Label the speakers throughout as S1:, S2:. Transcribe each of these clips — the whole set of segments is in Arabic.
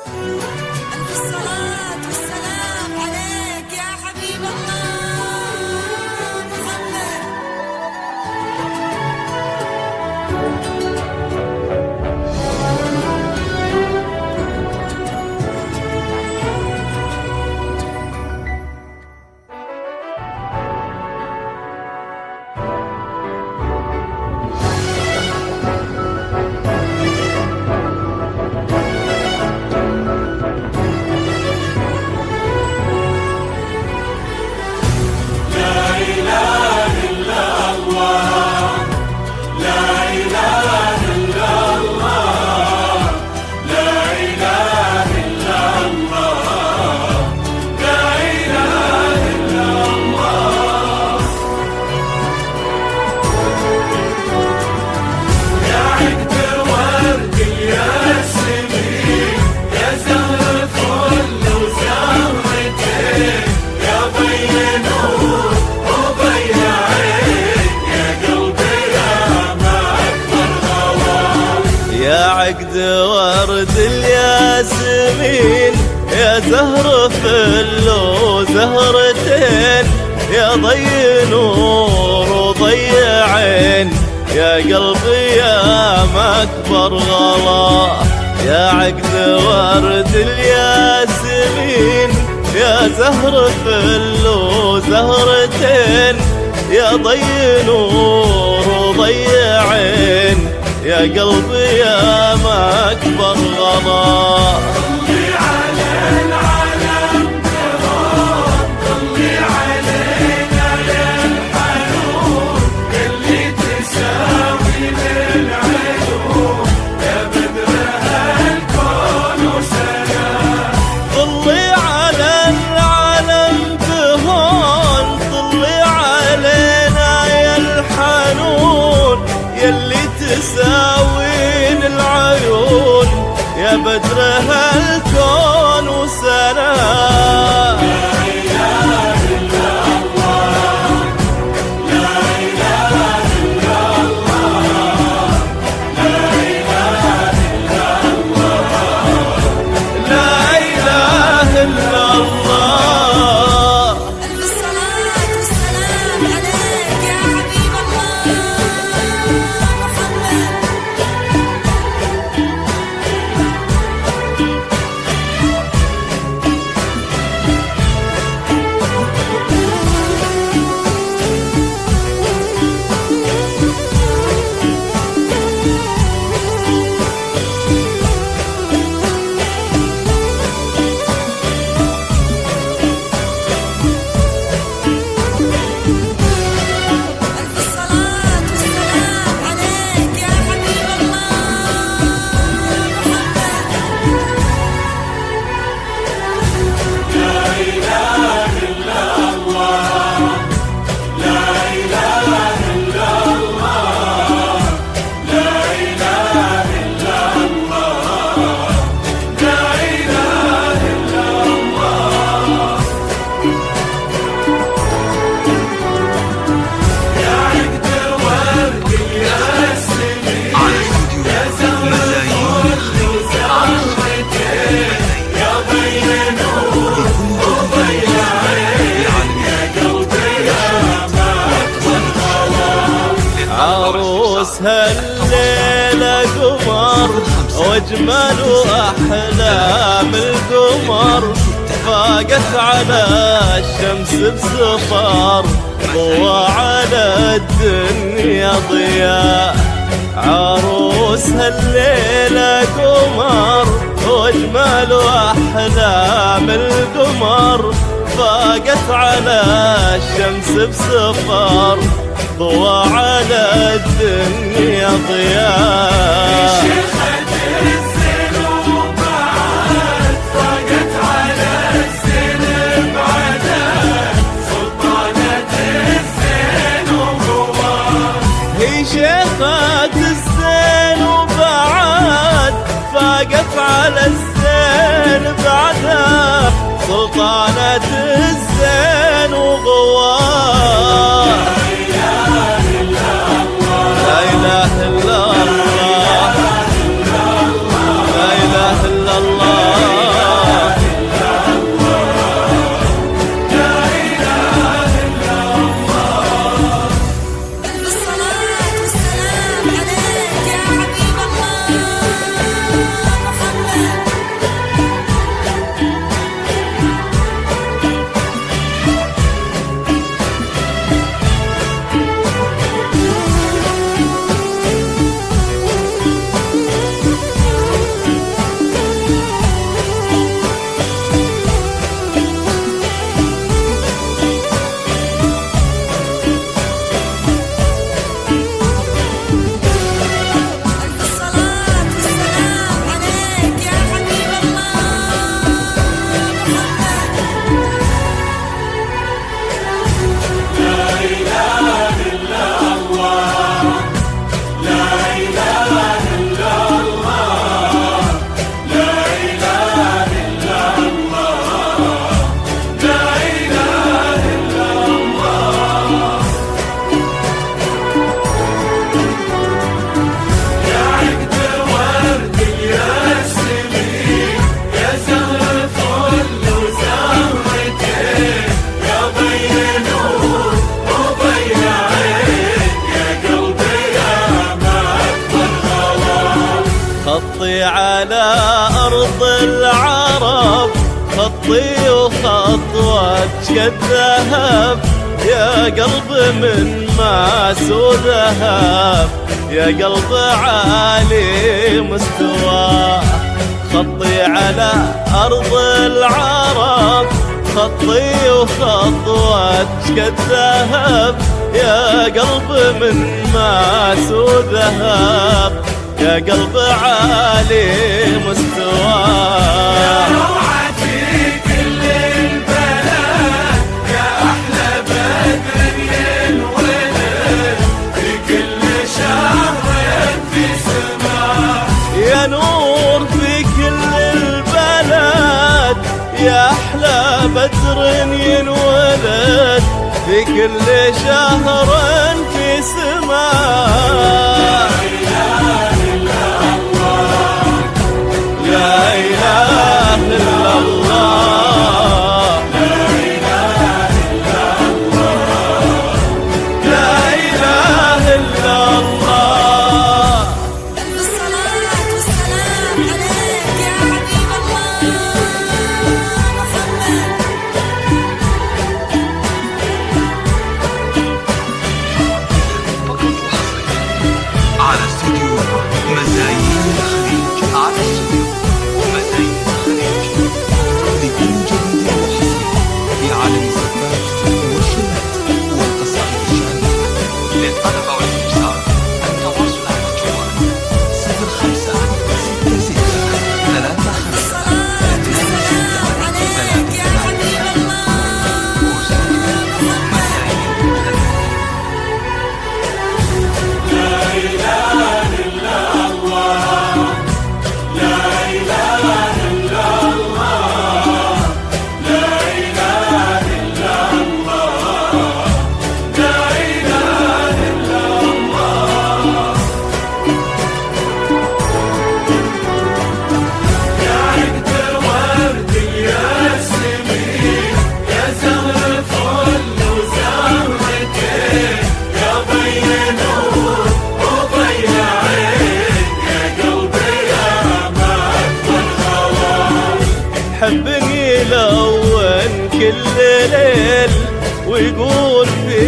S1: ألف الصلاة والسلام عليك يا حبيب الله محمد.
S2: عقد ورد الياسمين يا زهر فل وزهرتين يا ضي نور وضي عين يا قلبي يا مكبر غلا. يا عقد ورد الياسمين يا زهر فل وزهرتين يا ضي نور وضي عين يا قلبي يا مكبر غلا.
S3: طلي على العالم كرام، طلي علينا يا الحنون اللي تساوي بالعيون يا بدر هالكون وسلام.
S2: طلي على العالم بهون، طلي علينا يا الحنون يلي تساوين العيون يا بدر هالكون وسلام.
S3: لا إله إلا الله، لا إله إلا الله، لا إله إلا الله،
S2: لا إله إلا الله.
S1: ألف الصلاة والسلام عليك يا حبيب الله محمد. ألف الصلاة والسلام عليك يا حبيب الله محمد.
S3: لا إله إلا الله، لا إله إلا الله، لا إله إلا الله، لا إله إلا الله. يا عقد ورد الياسمين يا زهر فل وزهرتين يا ضي نور وضي عين يا قلبي يا مكبر غلا.
S2: عروس هالليلة قمر واجمل واحلام القمر فاقت على الشمس بسفر ضوى على الدنيا ضياء. عروس هالليلة قمر واجمل واحلام القمر فاقت على الشمس بسفر ضوى على الدنيا ضياء.
S3: شيخة الزين وبعد فاقت على الزين بعدد سلطانة الزين وقوات.
S2: هي شيخة الزين وبعد فاقت على الزين بعدها سلطانة الزين وغواه. لا إله إلا الله، لا إله إلا الله. خطي وخطوتك الذهب، يا قلب من ماس وذهب، يا قلب عالي مستوى. خطي على أرض العرب، خطي وخطوتك الذهب، يا قلب من ماس وذهب، يا قلب عالي مستوى.
S3: يا روعتي كل البلد، يا أحلى بدر ينولد في كل شهر في سماء.
S2: يا نور في كل البلد، يا أحلى بدر ينولد في كل شهر في سماء. لا إله إلا الله، لا إله إلا الله، لا إله إلا الله.
S1: ألف الصلاة والسلام عليك يا حبيب الله محمد.
S4: على استوديو مزايين الخليج، على استوديو مزايين الخليج لكل جديد وحصري في عالم الزفات والشنات والقصائد الشعرية. للطلب والاستفسار التواصل على الجوال 05 66 35
S1: الصلاة والسلام عليك يا حبيب الله محمد.
S2: حبني يلون كل ليل ويقول في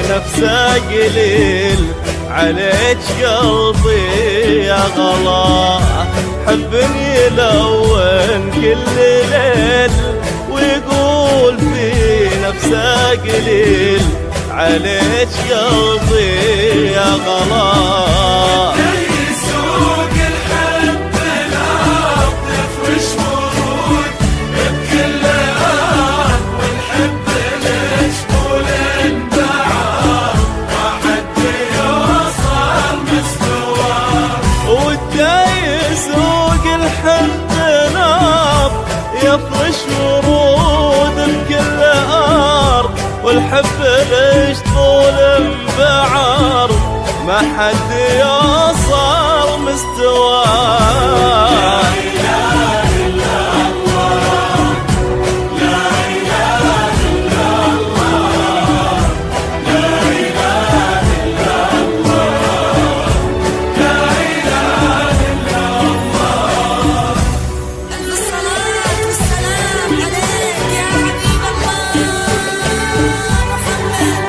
S2: نفسه قليل، عليك قلبي يا غلا. حبني يلون كل ليل ويقول في نفسه قليل، عليك قلبي يا غلا.
S3: يسوق الحب الأرض يفرش ورود بكل أرض، والحب مشغول انبعاث ما حد يوصل مستواه.
S2: وده يسوق الحب نار يفرش ورود بكل أرض، والحب ليش طول انبعار ما حد يوصل مستواه.
S1: ألف الصلاة والسلام عليك يا حبيب الله محمد.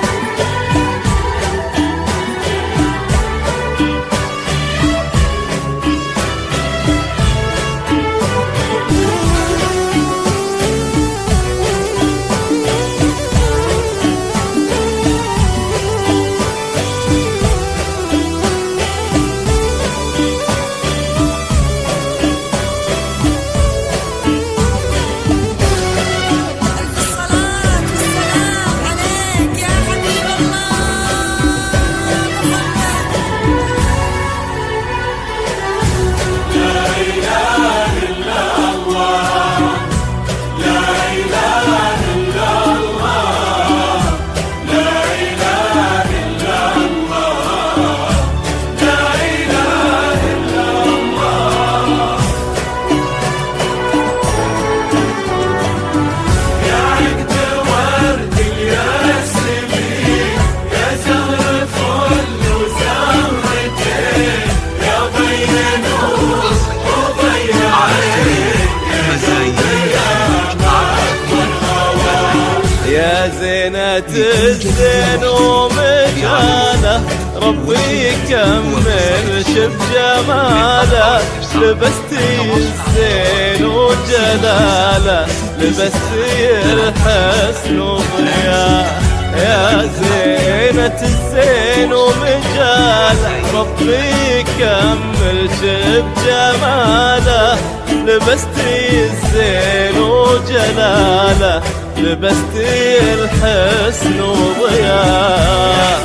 S2: زينة الزين ومجاله ربي يكمل بجماله لبستي الزين وجلاله لبستي الحسن وضياء يا زينة الزين ومجاله ربي يكمل بجماله لبستي الزين وجلاله لبستي الحسن وضياء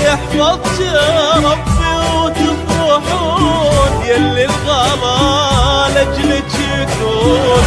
S2: يحفظك ربي وتفرحون يلي الغلا لجلك يكون